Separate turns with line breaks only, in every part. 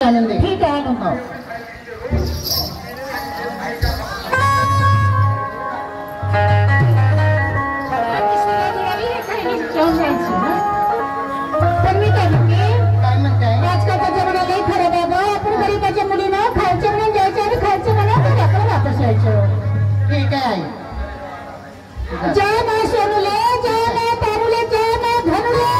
आणून दे.
ठीक आहे आणून दे.
पण मी काय म्हणते,
काय म्हणताय?
आजकालचा जमाना लई खराब आहे गं. आपण गरीबाच्या मुलीनं खायचं म्हणून द्यायचं आणि खायचं म्हणून तर आपण वापस यायचं.
ठीक आहे आई.
जय मा सोनुले, जय मा तारुले, जय मा धनुले.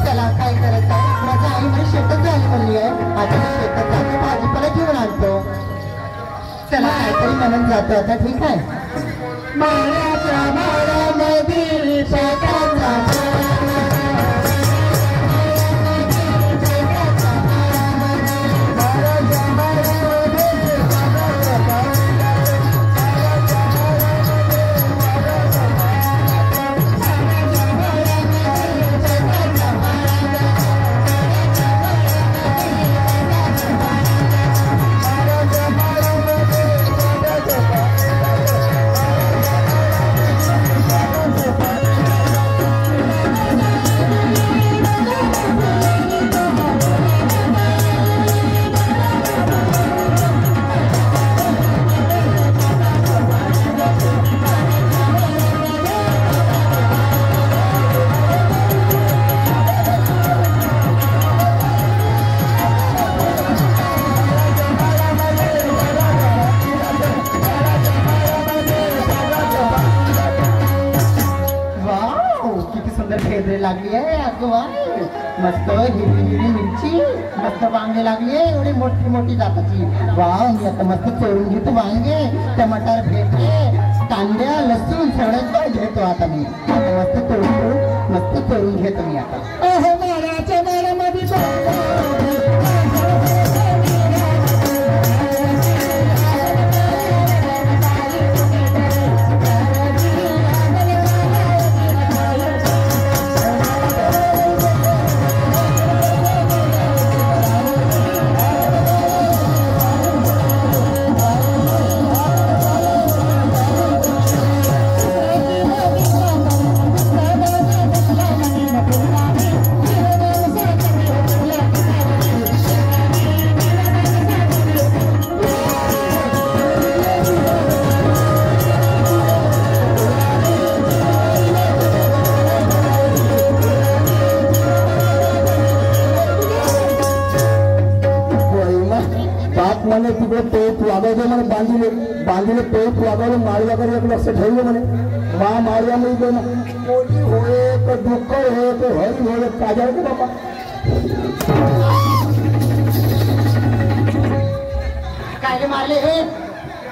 चला काय करायचं आहे, माझ्या आई मला शेतात जायला म्हणली आहे. आता मी शेतात जातो, भाजीपाला घेऊन आणतो. चला काहीतरी म्हणून जातो आता. ठीक आहे. माळ्याच्या माळ्यामध्ये शेतात लागली आहे. अगं मस्त हिरवी हिरवी मिरची, मस्त वांगे लागली आहे, एवढी मोठी मोठी जाताची. वाव, मी आता मस्त चोरून घेतो वांगे, टमाटर भेटले, कांद्या लसूण सगळं घेतो आता मी. आता मस्त चोरून घेतो मी आता.
माळ्याच्या माळ्यामध्ये
तिकडे पेट वागायचं म्हणे, बांधीले पेट वागायला माळव्याकडे एक लक्ष ठेवलं म्हणे. माळव्यामध्ये कोणी होय तर दुःख होय तर हरी होय काजा होते बाबा.
काय मारले हे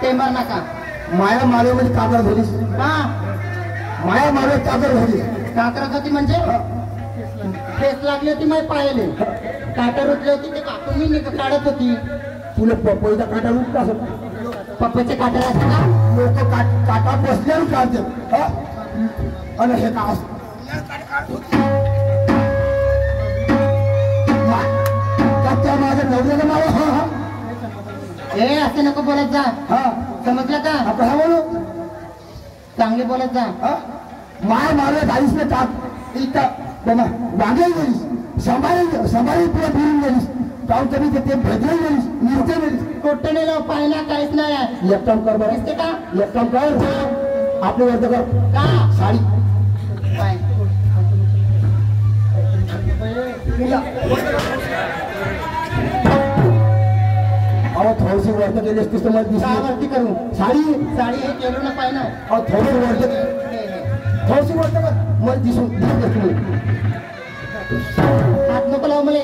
ते मार नका.
माया माळव्यामध्ये काकर धरलीस.
हा,
माया माळव्यात काकर धरलीस.
काकरत होती म्हणजे ठेस लागली होती, माय पाहिले काटर उठले होती, ते कापून मी काढत होती.
तुला पपईचा काटा उठला असं
पप्पाचे काटर असते ना,
लोक काटा बसल्यावर काढतात. आणि हे का त्या माझ्या नवऱ्याचं नाव. हा
हे असं नको बोलत जा.
हा
समजलं का?
आपण हा बोलू
चांगली बोलत जा.
माय मारलं गाडीस ना टाक इथं वांगे गेलीस, सांभाळी तुला फिरून गेलीस, जाऊन कमी ते भेटले गेलीस, निर्ते गेलीस.
कुठं नेलो पाहिला काहीच नाही.
एक काम कर बरं,
दिसते का?
एक काम कर, आपले वर्ध कर
का
साडी
काय
अहो थोडीशी वर्ध केली असतीस तर मला दिसली.
वरती करू
साडी
हे केलो ना पाहिजे.
अहो थोडी वर्ध, थोडीशी वर्ध कर मला दिसून
हात नको लाव मला.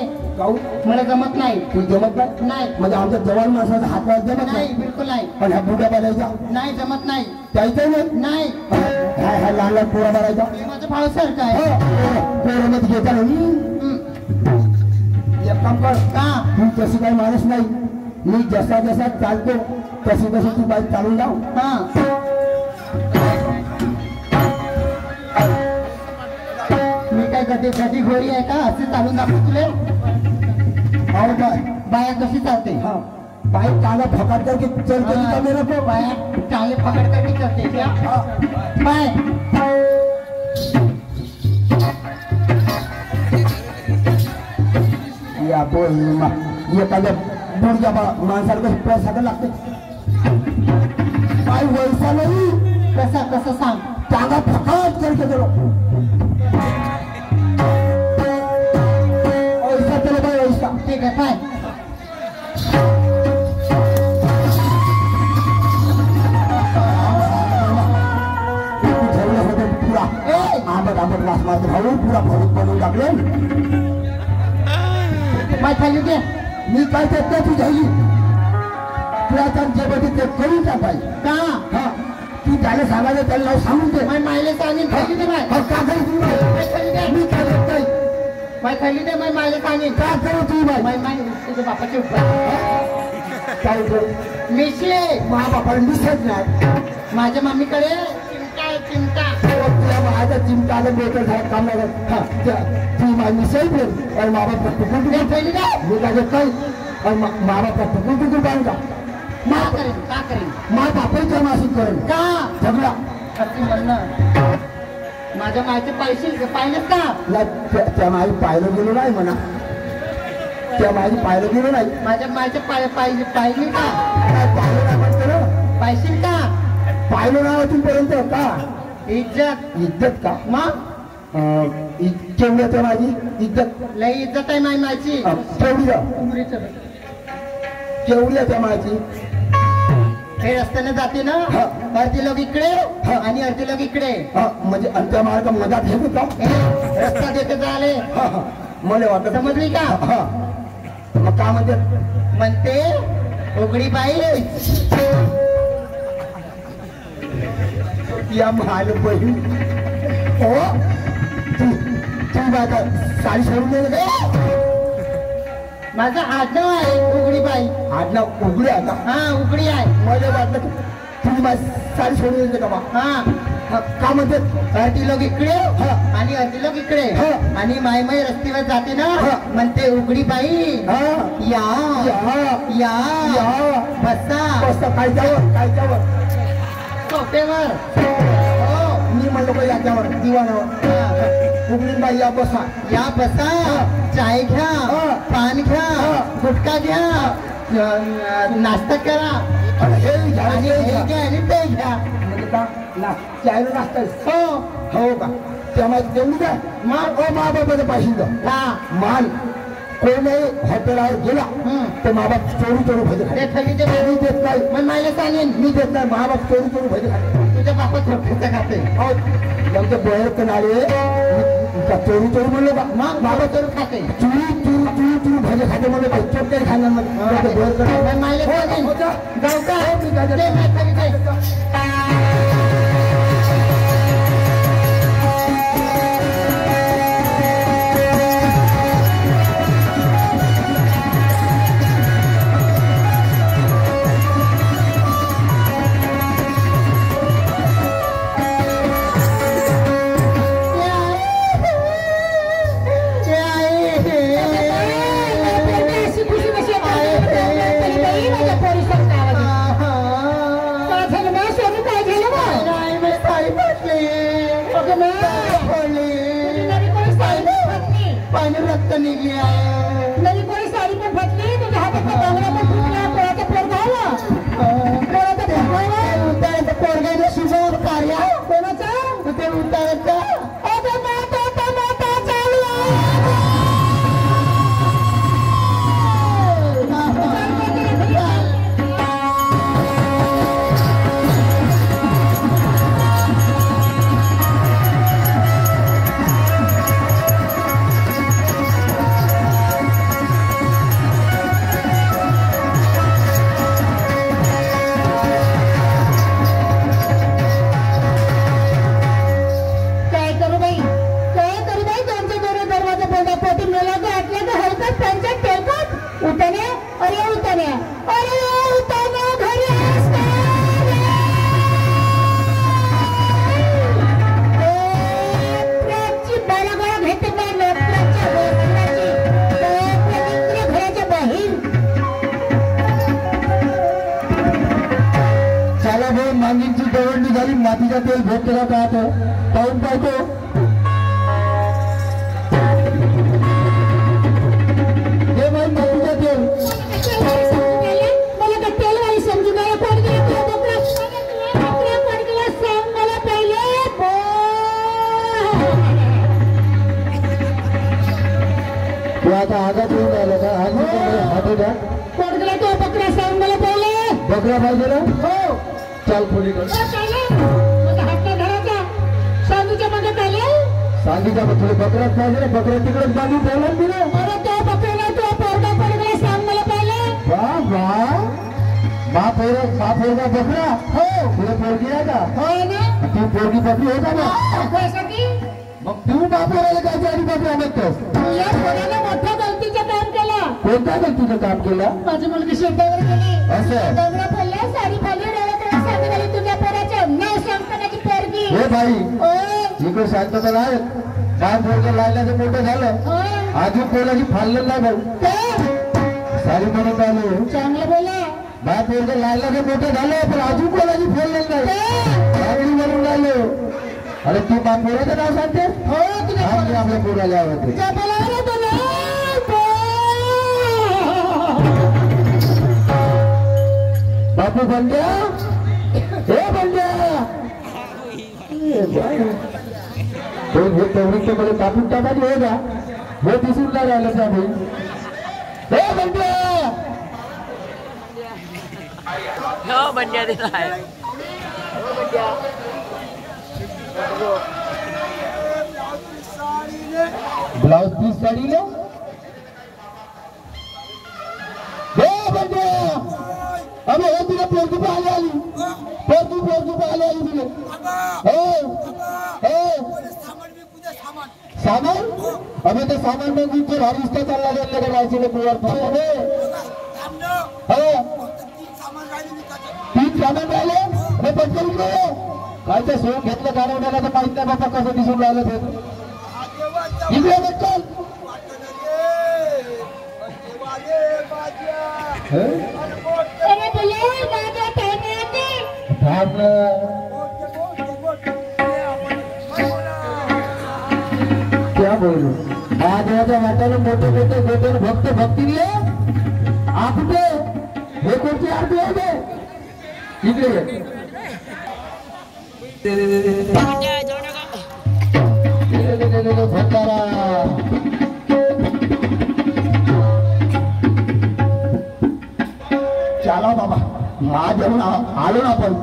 मला जमत नाही.
तू जमत नाही म्हणजे आमच्या जवान माणसाचा हात जमत
नाही, बिलकुल नाही.
पण ह्या बुड्या बाजायचा
नाही, जमत नाही.
त्याचं
नाही.
ह्या लहान लहान पोरा मारायचा.
माझं भाव सारखं आहे.
पोरामध्ये घेता ना. एक काम कर,
का
तू तशी काही माणूस नाही. मी जसा जसा चालतो तशी तशी तू बाईक चालून जाऊ.
हा, मी काय कधी घोरी आहे का? असे चालून दाखव तुले.
और काय
बाया कशी चालते?
हाँ बाइक काला फकाट करके चलते दिखा मेरे को.
बाया काले पकड़ करके चलते क्या? बाय
तो एखाद्या बुडच्या माणसाला कसं पैसा लागते काय वैसा नाही
कसा कसा सांग
चांगला फकाट करके गेलो ऐसा त्याला काय ऐसा
ठीक आहे काय
आंबट आंबट वास मारतो भाऊ पुरा भरून बनवून टाकले
माय खाली दे
मी काय करतो तू झाली तुला त्यांच्या बद्दल ते करून टाकाय
का
हा तू त्याला सांगायला त्याला नाव सांगून दे
माय मायले सांगेन खाली दे माय
का करू तू
माय खाली दे
मी काय करतोय
माय खाली दे माय मायले सांगेन
का करू तू बाई
माय माय तुझ्या बापाचे उपकार
काय करू
मिशले
मा बापाला दिसत नाही
माझ्या मम्मीकडे चिमटा आहे चिमटा
तुला माझ्या चिमटाला बेटर झालं काम लागत हा ती माझी सही बोल आणि मा बाप टुकून
दे खाली दे
मी काय काय आणि मा बाप टुकून बांधला
का करेन
मा बापाच्या मासिक करेल
का
सगळा
अति म्हणणं माझ्या मायचे पैसे पाहिलेत का
त्या माझी पाहिलं गेलो नाही म्हणा त्या माझी पाहिलं गेलो नाही
माझ्या मायचे पाहिजे पाहिजे का
पाहिलं नाही म्हणतो ना
पाहिजे का
पाहिलं नाही अजूनपर्यंत का
इज्जत
इज्जत का
मग
केवढी आहे माझी इज्जत
लई इज्जत आहे माझी
केवढी केवढी आहे माझी
हे रस्त्याने जाते ना
हा.
अर्धी लोक इकडे
हा.
आणि अर्धी लोक इकडे
म्हणजे अंत्य मार्ग मधात हे होता
रस्ता देते झाले
मला वाटत
समजली का
हा मग का
म्हणते उघडी बाई
या महाल बहीण हो तू माझा साडी सोडून दे
माझं आडनाव आहे उघडी बाई
आडनाव उघडी आहे का
हा उघडी आहे
मला वाटलं तुम्ही माझी साडी सोडून देते का बा
हा
का म्हणते
अर्धी लोक इकडे
हा.
आणि अर्धी लोक इकडे
हा.
आणि माय माय रस्त्यावर जाते ना
हा.
म्हणते उघडी बाई
हा
या
या
या बसा
बसता कायच्यावर
सोप्यावर
मी म्हणलो का याच्यावर दिवाणावर उघडी बाई या बसा
या बसा चाय घ्या
हा.
पान घ्या
हा.
गुटखा घ्या नाश्ता करा
आणि हे घ्या,
आणि
हे
हे
घ्या.
घ्या आणि ते घ्या
म्हणजे का चायला नाश्ता
हो
हो का त्यामुळे तेवढी काय
मग
मा बाबाचं पाहिजे
हा
मान कोणी हॉटेलवर गेला तर मा बाप चोरी भजी
ते
खाते
ठगी ते
मी देत नाही
मग मला सांगेन
मी देत नाही मा बाप चोरी भजी खाते
तुझ्या बापा झोपेचं खाते
हो आमच्या बोयर पण आले चोरी म्हणलो का
मग बाबा करून खाते
चोरी भजी खाते म्हणलं का चोर काही खाणार मध्ये बोयर
मग मला सांगेन जाऊ का ते काय ठगी काय पाणी रक्त निघली आहे
नवी कोणी साडी पण फाटली तुझ्या हातात बांगडा पण फुटला पोळाचा पोर झाला पोळाचा पोर
उतारायचं पोरगायला शिजवून कार्य
कोणाचा
ते उतारायचं
चालू
मांगींची दवडणी झाली मातीचा तेल भेटलेला पाहतो पाहून पाहतो तू आता आगात येऊन राहिला का आज हात द्या
पोरगला तो बकरा सांग मला पहिले
बकरा पाहिजे ना
हो
चाल खोलीकडे
माझा हात धरायचा सांगूच्या मागे पहिले
सांगीच्या थोडी बकराच पाहिजे ना बकरा तिकडेच बांधून ठेवला तिने
अरे तो बकरा तो पोरगा पोरगला सांग मला पहिले
वा पोरगा बकरा
हो
तुला पोरगी आहे का
हो ना
तू पोरगी बकरी होता ना
कशासाठी
मग तू बापोराला काय आणि बकरा बघतोस
या पोराने मोठ्या गलतीचं काम केलं
कोणत्या गलतीचं काम केलं
माझी मुलगी शेतावर गेली
असं
डोंगरा पडल्या साडी फाडली डोळ्यात साडी घाली तुझ्या पोराचं नाव सांगता माझी पोरगी
हे बाई
हो
इकडे शांतता नाही काय पोरगं लायल्याचं मोठं झालं
हो
अजून कोणाची फाडलं नाही भाऊ सारी म्हणून आलो
चांगलं बोला
बाय पोरगं लायल्याचं मोठं झालं पण अजून कोणाची फोडलं नाही सागरी म्हणून आलो अरे तू बाप पोराचं नाव सांगते
हो तुझ्या
आम्ही आपल्या पोराला आवडते
तुझ्या पोराला तो
बापू बंड्या हे बंड्या तेवढी ते मला कापून टाकायची आहे का हे दिसून नाही राहिलं त्या भाई हे बंड्या
हो बंड्या दिला आहे
ब्लाउज पीस साड़ी ले बंड्या अबे हो तुला पोरगी पाहिले आली पोरगी पाहिले आली तुला सामान अबे ते सामान मग तुझं हरिष्ठा चालला गेला का रायचे पुवर तीन सामान राहिले हे पटकन इकडे काय ते सोन घेतलं गाडवण्याला तर माहित नाही बाबा कसं दिसून राहिलं ते इकडे पटकन
अरे बोले माझ्या ठाण्याची
क्या बोलू महादेवाच्या वाट्याला मोठे मोठे गोटे भक्त भक्तीले आपटे हे कोणती आरती आहे इकडे भंडारा चला बाबा महादेव आलो ना आपण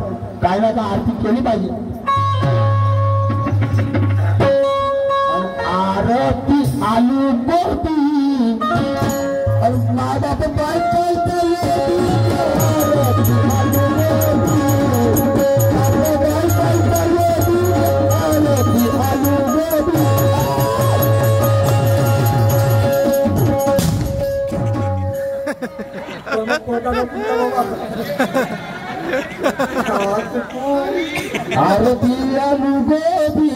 काय ना काय आरती केली पाहिजे आरती आलू गोटी माझा तर बाय आरती आलू गोबी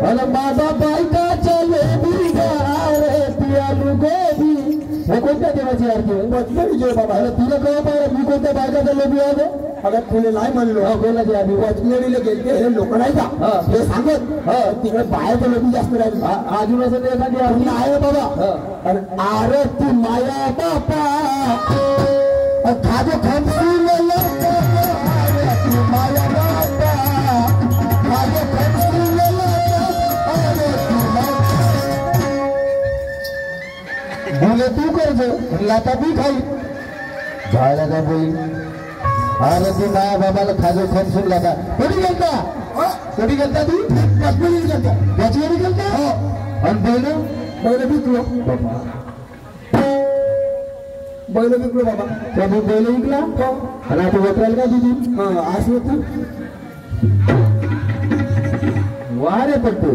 अरे माझा बायका चले आरती आलू गोबी हे कोणत्या देवाची आरती वचलेली बाबा अरे तुला कळत आहे मी कोणत्या बायकाचा लोभी आहे अगं तुला नाही म्हणलो कोणाची आधी वचलेलीला गेलते हे लोक नाही का हे सांगत तिकडे बाहेरचं लोभी जास्त राहील अजून असं एखादी आरती आहे बाबा आरती माया बापा खाजो खमसी माया बापा खाजो खमसी बोले तू करजो लाता बी खाई झाला का बोई अरे तू माया बाबाला खाजो खमसून लाता कधी गेलता तू कश्मीरी गेलता कश्मीरी गेलता हो आणि बैल विकलो बैल विकलो बाबा त्या बैल विकला आणि आता वकरायला का दिली आज होत वारे पडतो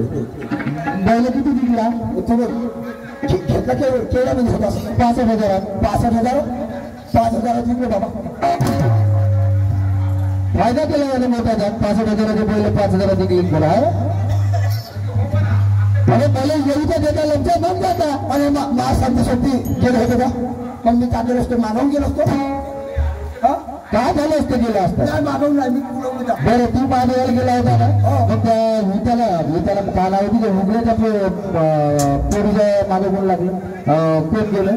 बैल किती विकला घेतला केवढा म्हणजे होता 65,000 5,000 विकलो बाबा फायदा केला याने मोठा 65,000 बैल 5,000 विकली बोला अरे पहिले येऊच्या देता लमच्या मग जाता आणि मा सांगतो शेवटी गेलं होतं का मग मी काढलेलं असतो मागवून गेलो असतो काय झालं असतं गेलं असतं मागवून नाही मी बरं तू मागवायला गेला होता ना मग त्या त्याला काला होती ते उघड्याच्या पोरीच्या मागे कोण लागलं कोण गेलं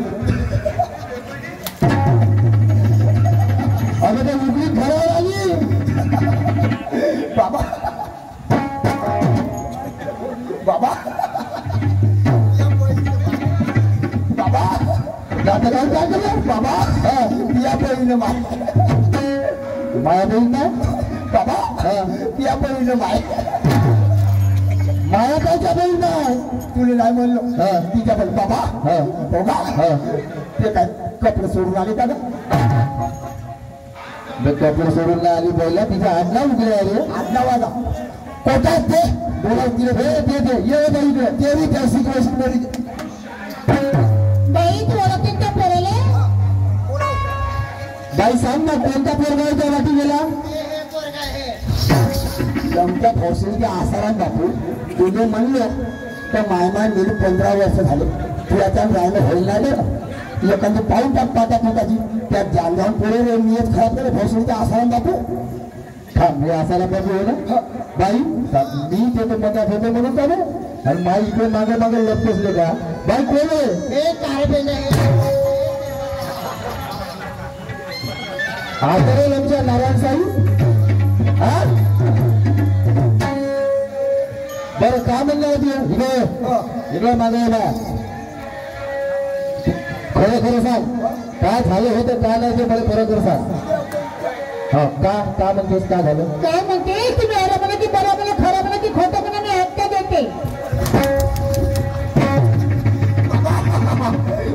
अगं ते उघडी घरावर आली बाबा आता काय काय केलं बाबा
या बहिणीनं माय
माया बहीण नाही
बाबा या बहिणीनं माय
माया कायच्या बहीण नाही
तुला नाही म्हणलो तिच्या पण बाबा बाबा ते काय कपडे सोडून आले का
कपडे सोडून नाही आली बोलला तिच्या आडला उघडे आले
आदला वाजा
कोटात ते बोला तिला ये बाई तेरी कॅसी क्वेश्चन
बाई तू ओळखते का पोराले
बाई सांग ना कोणता पोरगा त्या वाटी गेला
आमच्या फौसलीचे आसाराम बापू तुझे म्हणलं तर मायमान गेली 15 वर्ष झाले तुझ्या राहिलं होईल ना रे एखादी पाहून टाक पाहतात त्याची त्यात जान जाऊन पुढे नियत खराब करे फौसलीचे आसाराम बापू
मी असायला बाबू आहे ना बाई मी ते मनात होतो म्हणून का रे आणि माई इकडे मागे मागे लपसले का बाई कोण आहे आदरेल आमच्या नारायण साई हा बरं का म्हणलं होती इकडे मागे बा खरं खरं सांग काय झालं होतं काय नाही ते मला खरं खरं सांग हा का म्हणतेस काय झालं
काय म्हणते तुम्ही अरे म्हणा की बरं म्हणा खरं म्हणा की खोटं म्हणा मी हत्या देते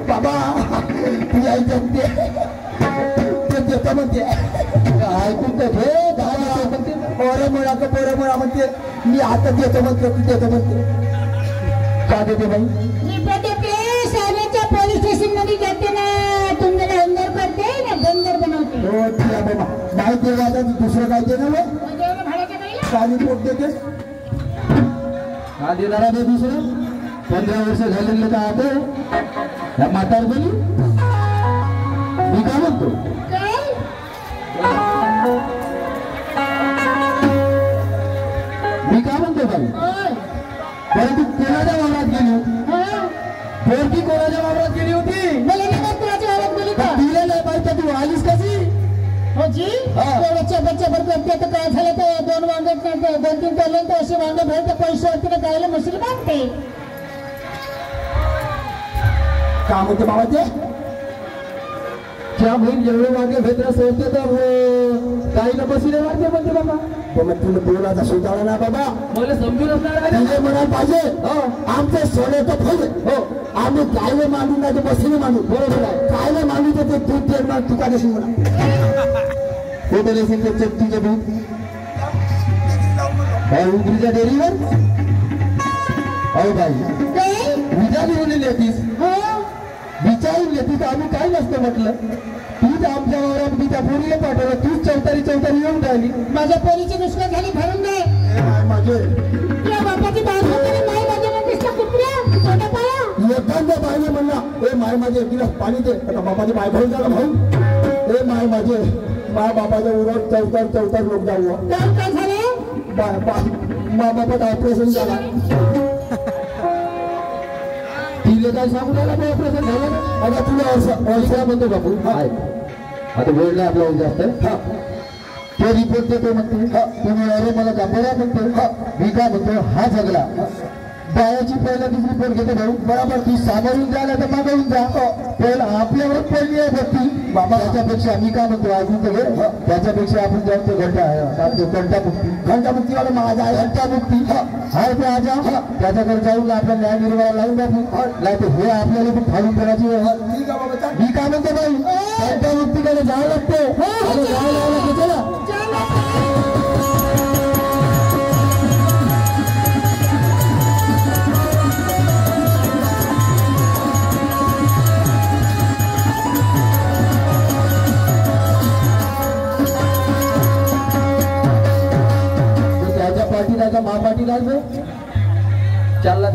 बाबा तुझ्या ऐकत ते देतो म्हणते
ऐकून तर घे काय म्हणते
पोरं मुळा म्हणते मी आता देतो म्हणते तू देतो म्हणते
का देते बाई
मी देते साहेबांच्या पोलीस स्टेशन मध्ये जाते ना तुम्हाला अंदर करते ना बंदर बनवते
हो तुला बाबा नाही ते आता दुसरं काय ते ना
म्हणजे एवढं भाड्याच्या बाईला
पाणी पोट देते
का देणारा ते दुसरं 15 वर्ष झालेले का आता या म्हातार गेली मी काय म्हणतो
काय
मी काय म्हणतो बाई
होय
बरं तू कोणाच्या वावरात गेली होती
हा
पोरकी कोणाच्या वावरात गेली होती
मला नाही माहित कुणाच्या वावरात गेली का
तिला नाही माहिती तर तू आलीस कशी
हो जी एवढं चबर करते तर काय झालं तर 2 वांगे 2-3 टोले तर असे वांगे भरते पैसे होते ना गायला मशीन बांधते
का म्हणते बाबा ते
त्या बहीण जेवढे वांगे भेटलं सोडते तर काहीला बसीने वाटते म्हणते बाबा
मग तुला बोलायचा सुधारा ना बाबा
मला समजून असणार
तुझे म्हणायला पाहिजे आमचे सोने तर फुल हो आम्ही कायले मांडू नाही तर बसीने मांडू बरोबर आहे कायले मांडू तर ते दूध देणार तू का देशील म्हणा
फोटो देशील ते तुझे दूध काय उघडीच्या डेअरीवर अहो बाई
काय
विजा लिहून येतीस
हो
विचारून येते तर आम्ही काय नसतं म्हटलं तूच आमच्या वावरात मी त्या पोरीला पाठवलं तूच चौतारी येऊन राहिली
माझ्या पोरीची नुसकान झाली भरून दे
माझे
तुला बापाची बायको तरी नाही माझ्या दिसला कुत्र्या छोटा पाया
एखाद्या बाईने म्हणला ए माय माझे 1 गिलास पाणी दे आता बापाची बाय घेऊन झाला भाऊ ए माय माझे माय बापाच्या उरात चौतार लोक जाऊ
काम काय झाले
माय बापाचं ऑपरेशन झाला
तिला काय सांगू लागला ऑपरेशन झालं
आता तुला
पैसा म्हणतो बापू आता वेळ नाही आपल्याला जास्त ते रिपोर्ट देतो म्हणते तुम्ही अरे मला कापडा म्हणतो मी काय म्हणतो हा झगडा बायाची पहिला दुसरी पोट घेते भाऊ बरोबर ती सामावून जायला तर मागवून जा पहिला आपल्यावरच पडली आहे भक्ती बाबा त्याच्यापेक्षा मी काय म्हणतो ऐकून तर घे त्याच्यापेक्षा आपण जाऊन तो घंटामुक्तीवाला माझा आहे घंटामुक्ती हा ते आजा त्याच्याकडे जाऊन आपला न्याय निर्वाह लावून टाकू नाही तर हे आपल्याला पण फाडून करायची मी काय म्हणतो बाई घंटामुक्तीकडे जावं लागते जावं लागते चला पार्टी महापार्टी चालला